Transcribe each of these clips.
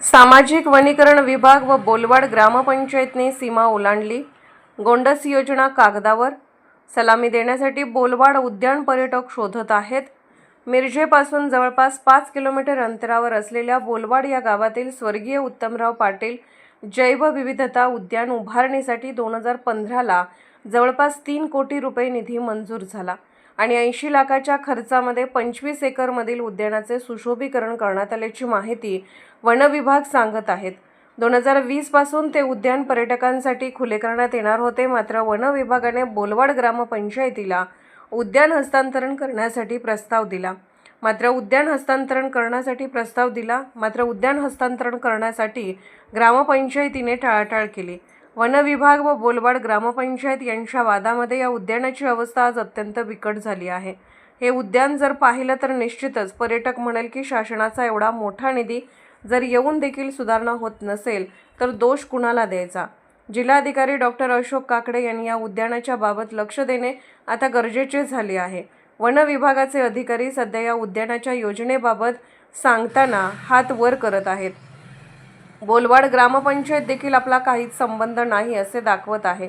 सामाजिक वनीकरण विभाग व बोलवाड ग्रामपंचायतने सीमा ओलांडली। गोंडस योजना कागदावर। सलामी देण्यासाठी बोलवाड उद्यान पर्यटक शोधत आहेत। मिरजेपासून जवळपास 5 किलोमीटर अंतरावर असलेल्या बोलवाड या गावातील स्वर्गीय उत्तमराव पाटील जैवविविधता उद्यान उभारणीसाठी 2015 ला जवळपास 3 कोटी रुपये निधी मंजूर झाला आणि 80 लाखाच्या खर्चामध्ये 25 एकरमधील उद्यानाचे सुशोभीकरण करण्यात आल्याची माहिती वन विभाग सांगत आहेत। 2020 पासून ते उद्यान पर्यटकांसाठी खुले करण्यात येणार होते, मात्र वन विभागाने बोलवाड ग्रामपंचायतीला उद्यान हस्तांतरण करण्यासाठी प्रस्ताव दिला। मात्र उद्यान हस्तांतरण करण्यासाठी ग्रामपंचायतीने टाळाटाळ केली। वन विभाग व बोलवाड ग्रामपंचायत यांच्या वादामध्ये या उद्यानाची अवस्था आज अत्यंत बिकट झाली आहे। हे उद्यान जर पाहिलं तर निश्चितच पर्यटक म्हणेल की शासनाचा एवढा मोठा निधी जर येऊन देखील सुधारणा होत नसेल तर दोष कुणाला द्यायचा। जिल्हाधिकारी डॉक्टर अशोक काकडे यांनी या उद्यानाच्या बाबत लक्ष देणे आता गरजेचे झाले आहे। वन विभागाचे अधिकारी सध्या या उद्यानाच्या योजनेबाबत सांगताना हात वर करत आहेत। बोलवाड ग्रामपंचायत देखील आपला काहीच संबंध नाही असे दाखवत आहे।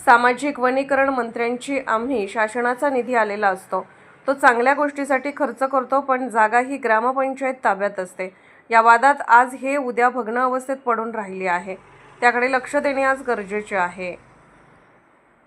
सामाजिक वनीकरण मंत्र्यांची आम्ही शासनाचा निधी आलेला असतो, तो चांगल्या गोष्टीसाठी खर्च करतो, पण जागा ही ग्रामपंचायत ताब्यात असते। या वादात आज हे उद्या भग्न अवस्थेत पडून राहिले आहे, त्याकडे लक्ष देणे आज गरजेचे आहे।